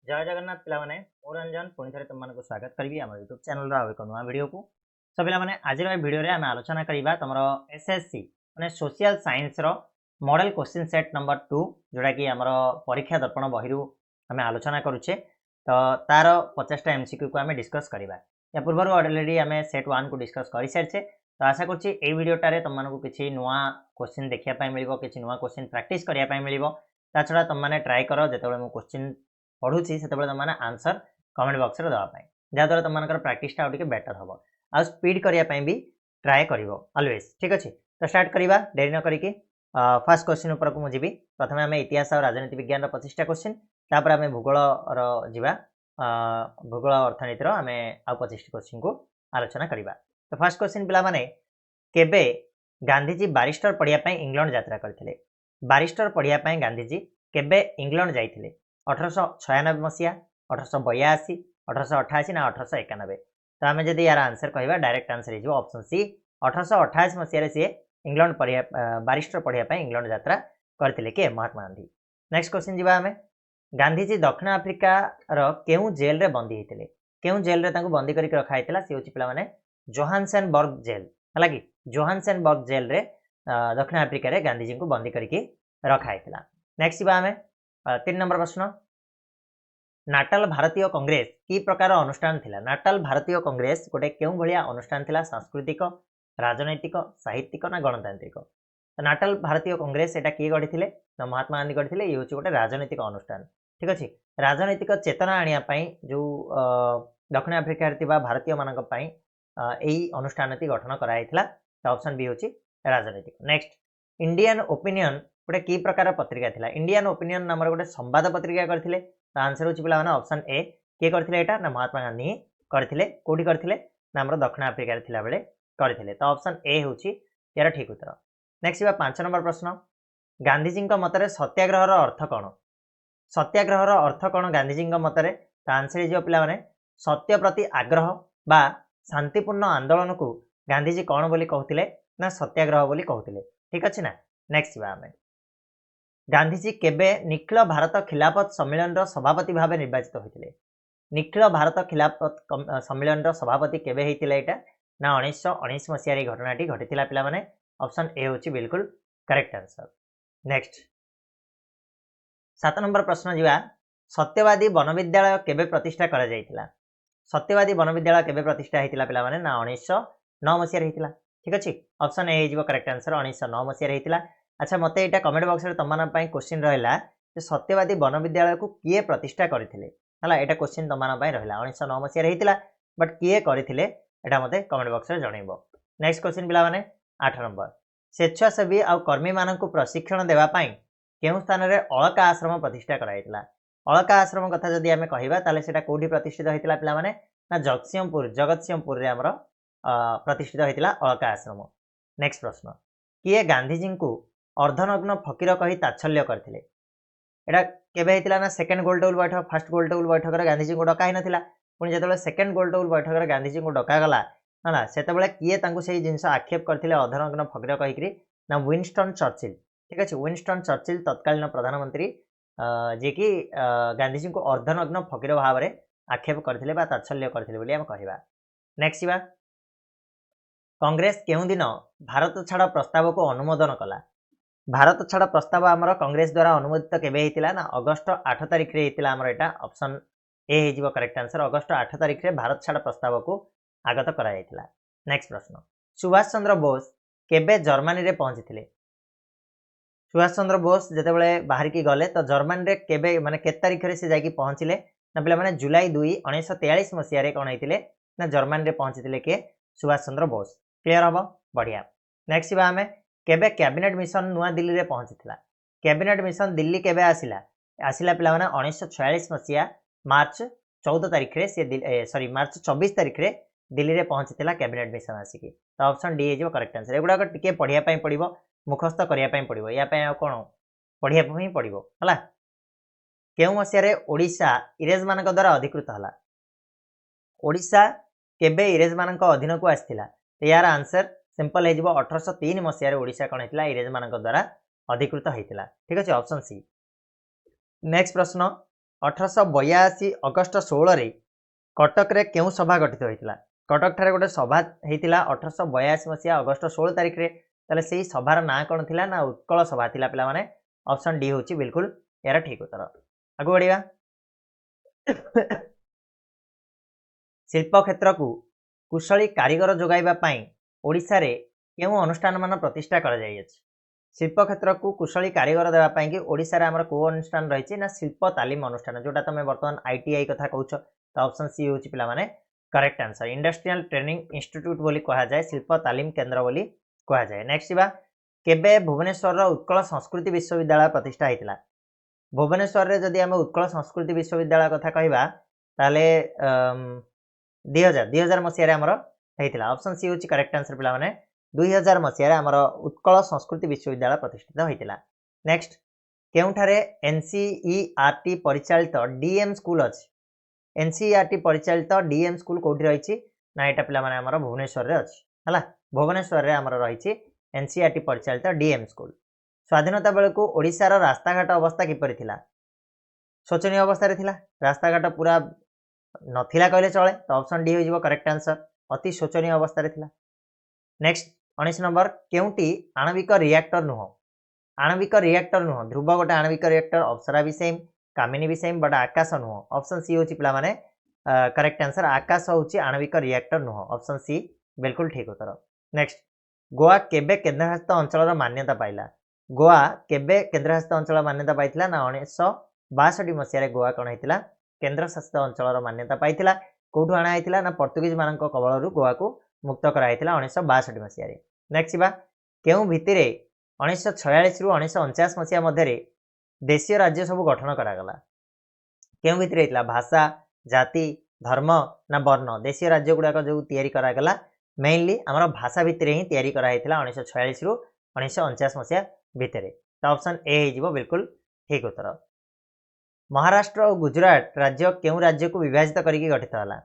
जय जगन्नाथ पिलामाने मु रंजन पुणी थे तुम स्वागत करी आम यूट्यूब चैनल एक नुआ वीडियो को सो पिलामाने आज वीडियो रे आम आलोचना करवा तुम एसएससी माने सोशल साइंस रो मॉडल क्वेश्चन सेट नंबर 2 जोड़ा कि आमर परीक्षा दर्पण बही आम आलोचना करुचे तो तार 50टा एमसीक्यू को आम डिस्कस करवा या पूर्व ऑलरेडी आम सेट 1 को डिस्कस कर सारी तो आशा करुँचे वीडियोटे तुमको किसी नुआ क्वेश्चन देखापी मिल कि नुआ क्वेश्चन प्रैक्टिस करने मिल ता छड़ा तुमने ट्राए कर जो मुझे क्वेश्चन पढ़ुची से तुमने आंसर कमेंट बॉक्स रे दवाई जहाँद्वारा तुम प्राक्टिस बेटर हम आ स्पीड करने भी ट्राए कर ऑलवेज ठीक अच्छे। तो स्टार्ट करवा डेरी न करी फर्स्ट क्वेश्चन उपर को मुझे प्रथम आम इतिहास और राजनीति विज्ञान 25टा क्वेश्चन तापर आम भूगोल जा भूगोल अर्थनीतिर आम आ 25 क्वेश्चन को आलोचना करवा। तो फर्स्ट क्वेश्चन पिला माने केबे गांधीजी बारिस्टर पढ़िया इंग्लैंड यात्रा करथिले। बारिस्टर पढ़िया गांधीजी केबे इंग्लैंड जाइथिले 1896 मसीहा 1882 1888 ना 1891। तो आम जब यार आंसर कहवा डायरेक्ट आंसर हो ऑप्शन सी 1888 मसीह सी इंग्लैंड बारिस्टर पढ़िया इंग्लैंड यात्रा करते के महात्मा गांधी। नेक्स्ट क्वेश्चन जी आम गांधीजी दक्षिण आफ्रिकार केउ जेल रे बंदी होते केउ जेल रे बंदी करके रखाई सी हूँ पे जोहान्सबर्ग जेल है कि जोहान्सबर्ग जेल रे दक्षिण आफ्रिका रे गांधीजी को बंदी करके रखाई। नेक्स्ट जी आम 3 नंबर प्रश्न नाटाल भारतीय कांग्रेस की प्रकार अनुष्ठान थिला। नाटाल भारतीय कांग्रेस गोटे क्यों भलिया अनुष्ठान थिला सांस्कृतिक राजनैतिक साहित्यिक ना गणतांत्रिक। तो नाटाल भारतीय कांग्रेस एटा किए गढ़ी ना महात्मा गांधी गढ़ी ये हूँ गोटे राजनैतिक अनुष्ठान ठीक अच्छे। राजनैतिक चेतना आने जो दक्षिण आफ्रिका भारतीय मान अनुष्ठान गठन कराई। तो ऑप्शन बी हूँ राजनैतिक। नेक्स्ट इंडियन ओपिनियन गोटे की प्रकार पत्रिका थिला। इंडियन ओपिनियन नाम गोटे संवाद पत्रिका करथिले। तो आंसर हूँ पे ऑप्शन ए किए करथिले एटा ना महात्मा गांधी करथिले। कोठी करथिले ना हमर दक्षिण आफ्रिका थिला बेले करथिले। तो ऑप्शन ए हूँ यार ठीक उत्तर। नेक्स्ट 5 नंबर प्रश्न गांधीजी मतरे सत्याग्रह अर्थ कौन। सत्याग्रह अर्थ कौन गांधीजी मतरे। तो आंसर हो पे सत्य प्रति आग्रह बा शांतिपूर्ण आंदोलन को गांधीजी कौन बोली कहते ना सत्याग्रह बोली कहते ठीक अच्छे ना। नेक्स्ट आम गांधीजी केबे निखिल भारत खिलाफत सम्मेलन सभापति भाव निर्वाचित होते। निखिल भारत खिलाफत सम्मेलन सभापति केबे होता यहाँ ना 1919 मसीह घटनाटी घटी पे ऑप्शन ए हूँ बिल्कुल करेक्ट आंसर। नेक्स्ट 7 नंबर प्रश्न जीवा सत्यवादी वन विद्यालय केबे प्रतिष्ठा करा जायतिला। सत्यवादी वन विद्यालय केबे प्रतिष्ठा होता पे ना 1909 मसीह होता ठीक अच्छे। ऑप्शन ए हो करेक्ट आंसर 1909 मसीह होता। अच्छा मत यहाँ कमेंट बॉक्स में तुम क्वेश्चन रहा सत्यवादी वन विद्यालय को किए प्रतिष्ठा करते है यहाँ क्वेश्चन तुम रहा 1909 मसीह होता बट किए करते यहाँ मत कमेंट बॉक्स में जनइब। नेक्स्ट क्वेश्चन पिला माने 8 नंबर स्वेच्छासेवी आ कर्मी मान प्रशिक्षण देवाई केउं स्थान में अलका आश्रम प्रतिष्ठा कराइला। अलका आश्रम कथा जदि आम कहवा से कौटी प्रतिष्ठित होता पिला माने ना जगतसिंहपुर में आमर प्रतिष्ठित होता अलका आश्रम। नेक्स्ट प्रश्न किए गांधीजी को अर्धनग्न फकीर कही तात्सल्य करथिले। एटा केबे हेतिला ना सेकंड गोल टेबल बैठक फर्स्ट गोल टेबल बैठक रे गांधीजी को डका नथिला पुणी जेतेबेले सेकंड गोल टेबल बैठक रे गांधीजी को डका गला हला सेतेबेले किए तांको सेही जिंस आक्षेप करथिले अर्धनग्न फकीर कहिकरी ना विंस्टन चर्चिल ठीक अछि। विंस्टन चर्चिल तत्कालीन प्रधानमंत्री जे कि गांधीजी को अर्धनग्न फकीर भाव में आक्षेप करथिले बा तात्सल्य करथिले बोली हम कहबा। नेक्स्ट बा कांग्रेस केउं दिन भारत छाड़ प्रस्ताव को अनुमोदन कला। भारत छाड़ प्रस्ताव आमर कांग्रेस द्वारा अनुमोदित केबे होता ना अगस्ट 8 तारिख रे होता आमर एटा ऑप्शन ए हो करेक्ट आंसर अगस्ट 8 तारिख रे भारत छाड़ प्रस्ताव को आगत कराइला। नेक्स्ट प्रश्न सुभाष चंद्र बोस केबे जर्मनी रे पहुंची। सुभाष चंद्र बोस जितेबाला बाहर की गले तो जर्मनी रे केबे माने के तारिख रे से जाकी पहुंचले ना पे मैंने जुलाई 2 1943 मसीह कौन होते ना जर्मनी रे पहुंची के सुभाष चंद्र बोस क्लीयर हम बढ़िया। नेक्स्ट आम केबे कैबिनेट मिशन नुआ दिल्ली रे पहुंची। कैबिनेट मिशन दिल्ली केबे आसिला आसिला पे 1946 मसीहा मार्च 14 तारिख रे से मार्च 24 तारिख रे दिल्ली रे पहुंची कैबिनेट मिशन आसिकी। तो ऑप्शन डी हो करेक्ट आंसर। एगुड़ा टिके पढ़ाई पड़ो मुखस्थ करने पड़ो या कौन पढ़िया ही पड़ो है केउ मसीह ओडिशा इंग्रेज मान द्वारा अधिकृत है। ओडिशा केबे इंग्रेज मान अधीन को आसाला यार आंसर सिंपल हो 1803 मसीह ओडिशा कौन होता इंग्रेज मान द्वारा अधिकृत होता ठीक अच्छे ऑप्शन सी। नेक्स्ट प्रश्न 1882 अगस्ट 16 रे कटक रे केउ सभा गठित होइतिला कटक ठारे गोटे सभा हेतिला 1882 मसिया अगस्त 16 तारिख रे ताले सेही सभार ना कोन थिला ना उत्कल सभा थिला पिला माने ऑप्शन डी होची बिल्कुल यार ठीक उत्तर आगु बढ़िया शिल्प क्षेत्र को कुशली कारीगर जोगाइबा पई ओडिसा रे केउ अनुष्ठान मान प्रतिष्ठा करा जाय अछि शिल्प क्षेत्र को कुशली कारीगर देवा पई कि ओडिसा रे हमर को अनुष्ठान रहिछि ना शिल्प तालीम अनुष्ठान जोटा तमे वर्तमान आईटीआई कथा कहउछ तो ऑप्शन सी होची पिला माने correct answer industrial training institute बोली कहा जाय शिल्प तालीम केंद्र बोली कहा जाय नेक्स्ट बा केबे भुवनेश्वर रो उत्कल संस्कृति विश्वविद्यालय प्रतिष्ठा हेतिला भुवनेश्वर रे जदि हम उत्कल संस्कृति विश्वविद्यालय कथा कहबा ताले 2000 मसिया रे हमर हेतिला ऑप्शन सी होची करेक्ट आंसर पिला माने 2000 मसिया रे हमर उत्कल संस्कृति विश्वविद्यालय प्रतिष्ठित होइतिला नेक्स्ट केउठारे एनसीईआरटी परिचालित डीएम स्कूल अछि एनसीईआरटी परिचालित डीएम स्कूल कोठी रहिछि ना एटा पिला माने हमर भुवनेश्वर रे अछि हला भुवनेश्वर रे हमर रहिछि एनसीईआरटी परिचालित डीएम स्कूल स्वाधीनता बेल को ओडिसा रो रास्ता घाट अवस्था किपरि थिला शोचनीय अवस्था रे थिला रास्ता घाट पूरा नथिला कहले चले तो ऑप्शन डी हो जिवो करेक्ट आंसर अति शोचनीय अवस्था रे थिला नेक्स्ट 19 नंबर केउटी आणविक रिएक्टर नुह ध्रुव गोटे आणविक रिएक्टर अप्सरा भी सेम कामिनी भी सेम बट आकाश नुह ऑप्शन सी होची पिला माने करेक्ट आंसर आकाश होची आणविक रिएक्टर नुह ऑप्शन सी बिल्कुल ठीक उत्तर नेक्स्ट गोवा केबे केंद्रशासित अंचल मान्यता पाइला गोवा केबे केंद्रशासित अंचल मान्यता पाइथिला ना 1962 मसिया रे गोवा कोन हेतिला केंद्रशासित अंचल मान्यता पाइथिला कोठु आना हेतिला ना पोर्तुगीज मानक कबळरू गोवा को मुक्त करा हेतिला 1962 मसिया रे नेक्स्ट बा केउ भितिरे 1946 रु 1949 मसिया मध्ये रे देशीय राज्य सब गठन करा गला केउ भितिरे हेतिला भाषा जाति धर्म ना वर्ण देशीय राज्य गुडा जो तयारी करा गला मेनली हमर भाषा भितरे ही तयारी करा हेतिला 1946 रु 1949 मसिया भितरे तो ऑप्शन ए हे जिवो बिल्कुल ठीक उत्तर महाराष्ट्र और गुजरात राज्य केउ राज्य को विभाजित करिके गठित होला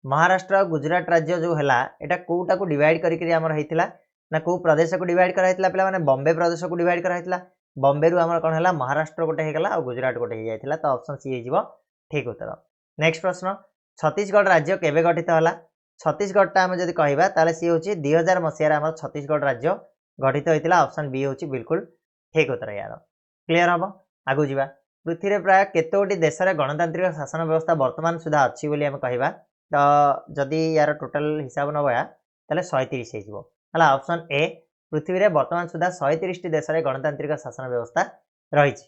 महाराष्ट्र और गुजरात राज्य जो हैला एटा कोटा को डिवाइड करिके हमर हेतिला ना को प्रदेश को डिवाइड करा हेतिला पिला माने बॉम्बे प्रदेश को डिवाइड करा हेतिला बॉम्बे रु हमर कोन हैला महाराष्ट्र गोटे हे गेला और गुजरात गोटे हे जायतिला तो ऑप्शन सी हे जिवो ठीक उत्तर नेक्स्ट प्रश्न छत्तीसगढ़ राज्य केबे गठित होला छत्तीसगढ़ ता हम जदि कहिबा ताले सी होची 2000 मसिया रे हमर छत्तीसगढ़ राज्य गठित होइतिला ऑप्शन बी होची बिल्कुल ठीक उत्तर यार क्लियर हबो आगु जिबा पृथ्वी रे प्राय केतोटी देश रे गणतांत्रिक शासन व्यवस्था वर्तमान सुधा अछि बोली हम कहिबा तो जदि यार टोटल हिसाब नबया ताले 130 हे जिवो हला ऑप्शन ए पृथ्वी रे वर्तमान सुधा 130 टी देश रे गणतांत्रिक शासन व्यवस्था रहिछि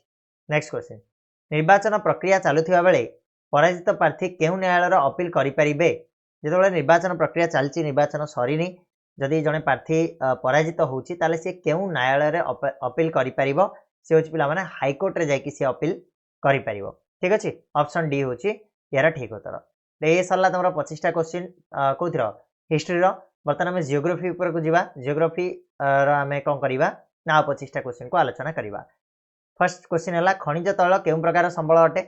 नेक्स्ट क्वेश्चन निर्वाचन प्रक्रिया चालुथिबा बेले पराजित प्रार्थी केउ न्यायालय रो अपील करि परिबे जेतबेले निर्वाचन प्रक्रिया चालछि निर्वाचन सरीनी जदि जने प्रार्थी पराजित होउछि ताले से केउ न्यायालय रे अपील करि परिबो से होछि पिला माने हाई कोर्ट रे जाई कि से अपील करि परिबो ठीक अछि ऑप्शन डी होछि यार ठीक उत्तर तो ये सरला तमरा 25 टा क्वेश्चन कोथिरो हिस्ट्री रो बर्तन हम जियोग्राफी ऊपर को जिबा जियोग्राफी रो हमें कोन करिबा ना 25 टा क्वेश्चन को आलोचना करिबा फर्स्ट क्वेश्चन हला खनिज तैल केउ प्रकार संबल अटे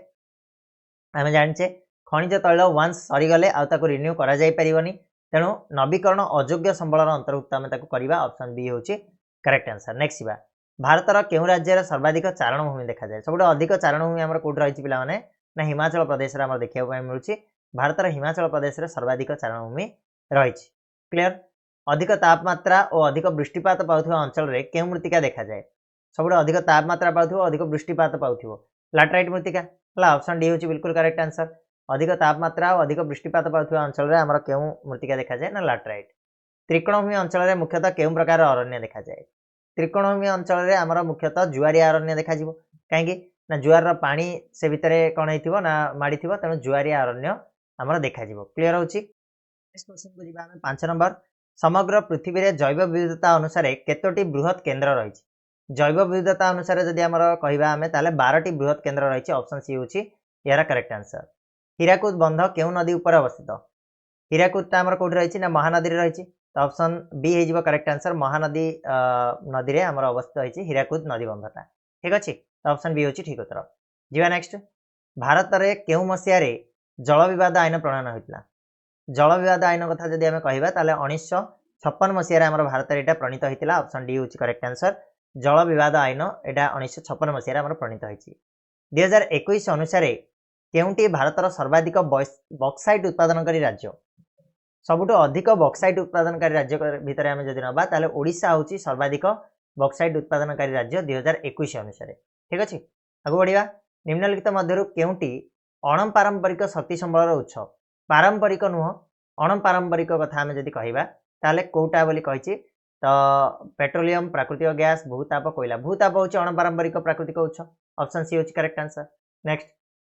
हमें जानचे खनिज तैल वंस सरी गले आ ताको रिन्यू करा जाई परिबनी तेनु नवीकरण अयोग्य संबल रो अंतर्भुक्त हमें ताको करिबा ऑप्शन बी होछि करेक्ट आंसर नेक्स्ट बा भारतर केउ राज्य रे सर्वाधिक चारण भूमि देखा जाय सबडे अधिक चारण भूमि हमर कोड रहिछि पिला माने ना हिमाचल प्रदेश रे हमर देखिया पय मिलुछि भारतर हिमाचल प्रदेश रे सर्वाधिक चारण भूमि रहिछि क्लियर अधिक तापमात्रा और अधिक वृष्टिपात पाउथुवा अंचल रे केउ मृत्तिका देखा जाय सबडे अधिक तापमात्रा पाउथुवा अधिक वृष्टिपात पाउथुवा लैटराइट मृत्तिका हला ऑप्शन डी होछि बिल्कुल करेक्ट आंसर अधिक तापमात्रा और अधिक वृष्टिपात पाउथुवा अंचल रे हमर केउ मृत्तिका देखा जाय ना लैटराइट त्रिकोणभूमि अंचल रे मुख्यतः केउ प्रकार अरण्य देखा जाय त्रिकोणभूमि अंचल रे हमर मुख्यतः जुआरिया अरण्य देखा जिवो काहेकि ना जुआर रो पानी से भितरे कोन हेतिबो ना माडी थिबो तनो जुआरिया अरण्य हमर देखा जिवो क्लियर होछि नेक्स्ट क्वेश्चन को जिबा हम 5 नंबर समग्र पृथ्वी रे जैव विविधता अनुसार केतोटी बृहत केंद्र रहिछि जैव विविधता अनुसार जदि हमर कहिबा हमें ताले 12 टी बृहत केंद्र रहिछि ऑप्शन सी होछि यार करेक्ट आंसर हीराकुद बंध केउ नदी ऊपर अवस्थित हीराकुद ता हमर कोठी रहिछि ना महानदी रे रहिछि तो ऑप्शन बी हे जिवो करेक्ट आंसर महानदी नदी रे हमर अवस्थित रहिछि हीराकुद नदी बंधटा ठीक अछि तो ऑप्शन बी होछि ठीक उत्तर जिवा नेक्स्ट भारत रे केउ मसिया रे जल विवाद आईन प्रणयन होइतला जल विवाद आईन कथा जदि हमें कहिबा ताले 1956 मसिया रे हमर भारत रे एटा प्रणीत होइतला ऑप्शन डी होछि करेक्ट आंसर जल विवाद आईन एटा 1956 मसिया रे हमर प्रणीत होइछि 2021 अनुसार केउंटी भारतर सर्वाधिक बक्साइट उत्पादनकारी राज्य सबुठु अधिक बक्साइट उत्पादनकारी राज्य भितर आम जदि नबा ताले ओडिशा होची सर्वाधिक बक्साइट उत्पादनकारी राज्य 2021 अनुसार ठीक अच्छे। आगु बढ़िया निम्नलिखित मध्यरु केउंटी अणपारंपरिक शक्ति संबलर उत्स पारंपरिक नुह अणपारंपरिक कथा आम जदि कहबा ताले कोटा बोली कहिछि तो पेट्रोलियम प्राकृतिक गैस भूताप कोयला भूताप होची अणपारंपरिक प्राकृतिक उत्स ऑप्शन सी होची करेक्ट आंसर। नेक्स्ट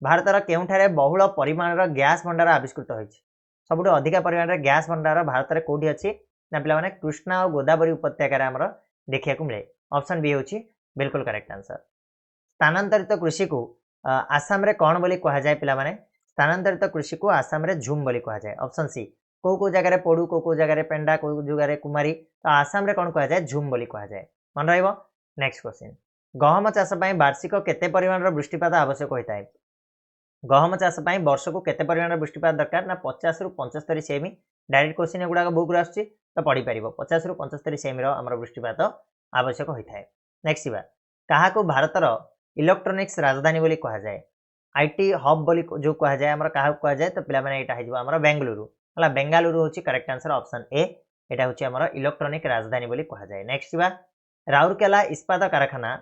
भारतर केउठारे बहुल परिमाणर गैस भंडार आविष्कृत होइछि सबुठु अधिक परिमाणर गैस भंडार भारत में कौटी अच्छी ना पे कृष्णा और गोदावरी उपत्यकार आमर देखा मिले ऑप्शन बी होची बिल्कुल करेक्ट आंसर। स्थानांतरित कृषि को आसाम रे कौन बोली कहा जाए पिला माने स्थानांतरित कृषि को आसाम रे झुम बोली कहा जाए ऑप्शन सी को जगह पोड़ू को जगह पेंडा को जगह कुमारी तो आसाम रे कौन कहा जाए झुम बोली कहा जाए मन रहिबो। नेक्स्ट क्वेश्चन गहम चाष वार्षिक केते परिमाणर वृष्टिपात आवश्यक होता है गहम चाष वर्ष को केते परिमाण वृष्टिपात दरकार ना 50 रु 75 सेमी डायरेक्ट क्वेश्चन एगुड़ा बुक रे आछी तो पढ़ी पारिबो 50 रु 75 सेमी आमर वृष्टिपात आवश्यक होता है। नेक्स्ट क्या भारतर इलेक्ट्रोनिक्स राजधानी बोली कहा जाए आईटी हब बोली जो कहा जाए आमर क्या कहा जाए तो पिला माने एटा हिजबो आमर बेंगलुरु हला बेंगलुरु होची करेक्ट आंसर ऑप्शन ए एटा होची आमर इलेक्ट्रोनिक राजधानी बोली कहा जाए। नेक्स्ट राउरकेला इस्पात कारखाना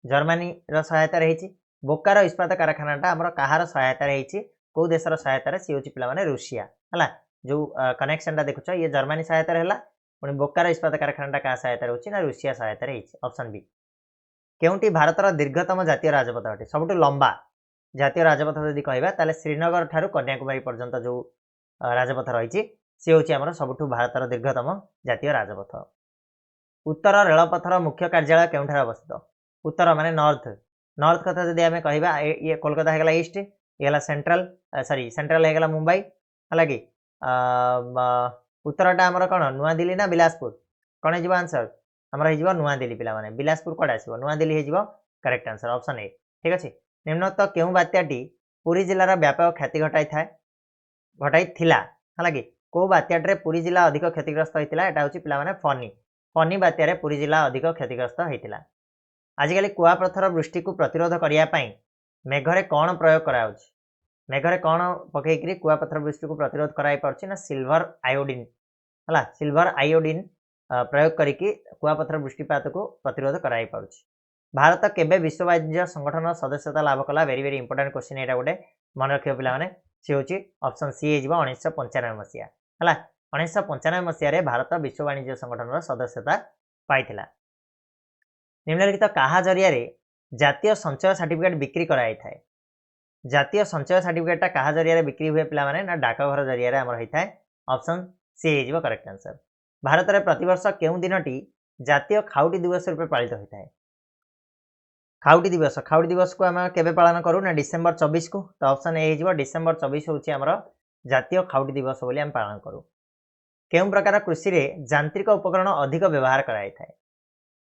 जर्मनी रो सहायता रही बोकार इस्पात कारखानाटा आमर कहार सहायता रही कौ देशर सहायतार सी हूँ पे रुषिया है जो कनेक्शनटा देखुच ये जर्मनी सहायतार है पुणी बोकार इस्पात कारखानाटा क्या सहायतार होना रुषिया सहायतार ऑप्शन बी। केउंटी भारतर दीर्घतम जातीय राजपथ अटे सबुठु लंबा जातीय राजपथ जदि कहबा ताले श्रीनगर ठारू कन्याकुमारी पर्यंत जो राजपथ रही सी हूँ आमर सबुठु भारतर दीर्घतम जातीय राजपथ। उत्तर रेलपथर मुख्य कार्यालय केउठार अवस्थित उत्तर माने नॉर्थ नॉर्थ कथा जदि आम कहबा ये कोलकाता होगा ईस्ट ये सेंट्रल सॉरी सेंट्रल होगा मुंबई है कि उत्तरटा आमर कौन नुआ दिल्ली ना बिलासपुर कौन हो आंसर आमर हो नुआ दिल्ली पिला माने बिलासपुर कौन आसो नुआ दिल्ली हो करेक्ट आंसर ऑप्शन ए ठीक अच्छे। निम्नलिखित क्यों बात्याटी पुरी जिलार व्यापक क्षति घटाई थिला है कि कौ बात्याटे पुरी जिला अधिक क्षतिग्रस्त होता है पे फनी फनी बात्यारे पुरी जिला अधिक क्षतिग्रस्त होता। आजिकल कुआपथर वृष्टि को प्रतिरोध करने मेघरे कौन प्रयोग करा मेघरे कौन पकईकरी कुआपथर वृष्टि को प्रतिरोध कराई पार्छि ना सिल्वर आयोडीन है सिल्वर आयोडीन प्रयोग करके कुआपथर वृष्टिपात को प्रतिरोध कराई पार्छि। भारत केबे विश्व वाणिज्य संगठन सदस्यता लाभ कला वेरी वेरी इंपोर्टेंट क्वेश्चन यहाँ गोटे मन रखियो पिला माने सी हूँ ऑप्शन सी हो 1995 मसीहा है 1995 मसीह भारत विश्व वाणिज्य संगठन सदस्यता पाई। निम्नलिखित कहा जरिया जातीय संचय सर्टिफिकेट बिक्री कराई थाए जातीय संचय सर्टिफिकेटा कहा जरिया बिक्री हुए पिला माने ना डाकघर जरिया आमर होता है ऑप्शन सी हो करेक्ट आंसर। भारत में प्रतिवर्ष केउं दिनटी जातीय खाउटी दिवस रूप पालित होता है खाउटी दिवस को आम केबे पालन करूँ ना डिसेम्बर 24 को तो ऑप्शन ए हो डिसेम्बर 24 हूँ आमर जातीय खाउटी दिवस बोली आम पालन करूँ। केउं प्रकार कृषि में यांत्रिक उपकरण अधिक व्यवहार कराई थाए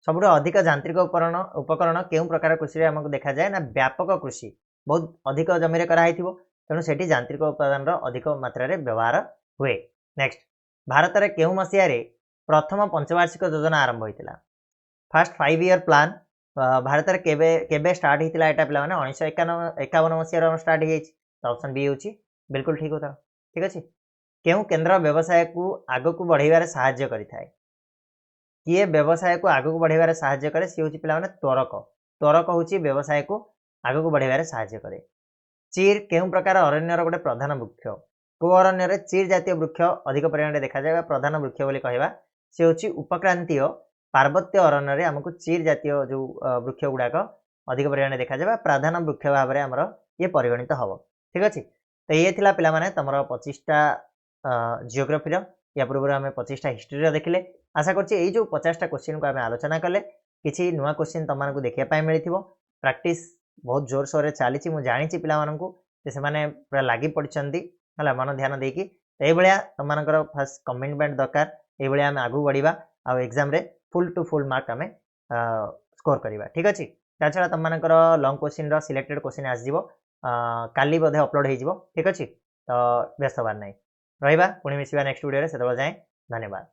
सबुठ अधिक यांत्रिक उपकरण केउं प्रकार कृषि आमको देखा जाए ना व्यापक कृषि बहुत अधिक जमी कराई तेणु से यांत्रिक उत्पादन अधिक मात्रा व्यवहार हुए। नेक्स्ट भारत में केउं मसीह प्रथम पंचवार्षिक योजना आरंभ होता फास्ट 5 ईयर प्लान भारत में केबे स्टार्ट होता है पे 1951 मसीह स्टार्ट हो ऑप्शन बी हो बिल्कुल ठीक होता ठीक अच्छे। केउं केन्द्र व्यवसाय को आग को बढ़ाइबार साहाय्य करिथाए किए व्यवसाय को आग को बढ़ाइबार साहाय्य करे सी हूँ पे त्वरक त्वरक हूँ व्यवसाय को आग को बढ़ाइबार साहाय्य करे। चीर केउं प्रकार अरण्यर गोटे प्रधान वृक्ष को अरण्य चीर जातीय वृक्ष अधिक परिमाण देखा जाए प्रधान वृक्ष बोली कहवा सी हूँ उपक्रांतीय पार्वत्य अरण्य आमको चीर जातीय जो वृक्ष गुड़ाक अधिक परिमाण देखा जाए प्रधान वृक्ष भाव में आमर ये परिगणित हम ठीक अच्छे। तो ये थिला पिला माने तमर 25टा जियोग्राफी या पूर्व आम 25टा हिस्ट्री देखिले आशा कर जो 50टा क्वेश्चन को आम आलोचना कले किसी नुआ क्वेश्चन तुमको देखा मिली प्रैक्टिस बहुत जोर सोर चली मुझे जानी पिला से पूरा लगी पड़ती है मन ध्यान देकी ये तुम फास्ट कमिटमेंट दरकार ये आम आगू बढ़ा आ एग्जाम रे फुल टू फुल मार्क आम स्कोर करवा ठीक अच्छे। ता छड़ा तुम लंग क्वेश्चन सिलेक्टेड क्वेश्चन आसो काली बोधे अपलोड हो ठीक अच्छे तो व्यस्त हबार ना रहा पुणी मिसवा नेक्स्ट वीडियो से जाए धन्यवाद।